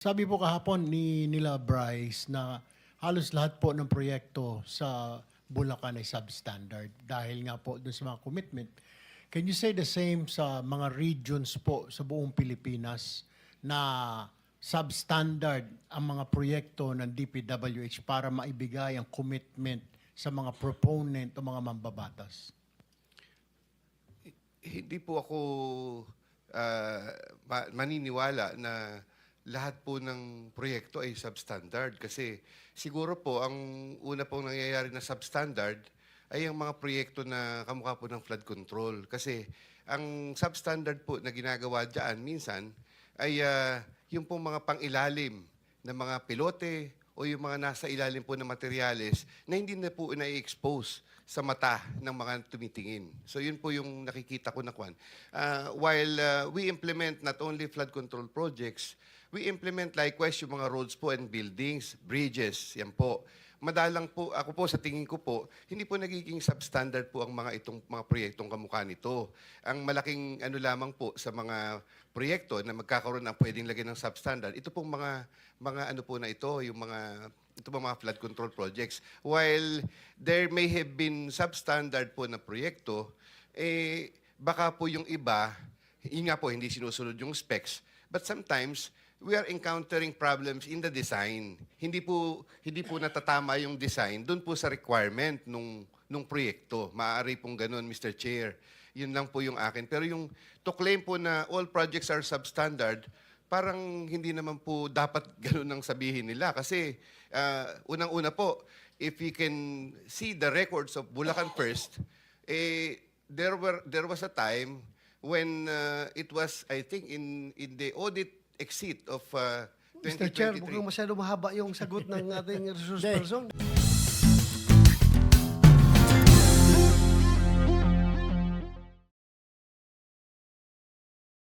Sabi po kahapon ni nila Bryce na halos lahat po ng proyekto sa Bulacan ay substandard dahil nga po dun sa mga commitment. Can you say the same sa mga regions po sa buong Pilipinas na substandard ang mga proyekto ng DPWH para maibigay ang commitment sa mga proponent o mga mambabatas? Hindi po ako maniniwala na lahat po ng proyekto ay substandard kasi siguro po ang una pong nangyayari na substandard ay ang mga proyekto na kamukha po ng flood control. Kasi ang substandard po na ginagawa dyan minsan ay yung pong mga pangilalim na mga pilote o yung mga nasa ilalim po ng materyales na hindi na po na-expose sa mata ng mga tumitingin. So yun po yung nakikita ko na kwan. While we implement not only flood control projects, we implement likewise yung mga roads po and buildings, bridges, yan po. Madalang po, ako po sa tingin ko po, hindi po nagiging substandard po ang itong mga proyektong kamukha nito. Ang malaking ano lamang po sa mga proyekto na magkakaroon ng pwedeng lagyan ng substandard, ito pong mga ano po na ito, yung ito pong mga flood control projects. While there may have been substandard po na proyekto, baka po yung iba, yun nga po, hindi sinusunod yung specs, but sometimes, we are encountering problems in the design. Hindi po natatama yung design doon po sa requirement nung proyekto. Maaari pong ganun, Mr. Chair. Yun lang po yung akin. Pero yung to claim po na all projects are substandard, parang hindi naman po dapat ganun ang sabihin nila. Kasi unang-una po, if we can see the records of Bulacan First, there was a time when it was, I think, in the audit exit of Mr. Chair, 2023. mukhang masyado mahaba yung sagot ng ating resource person.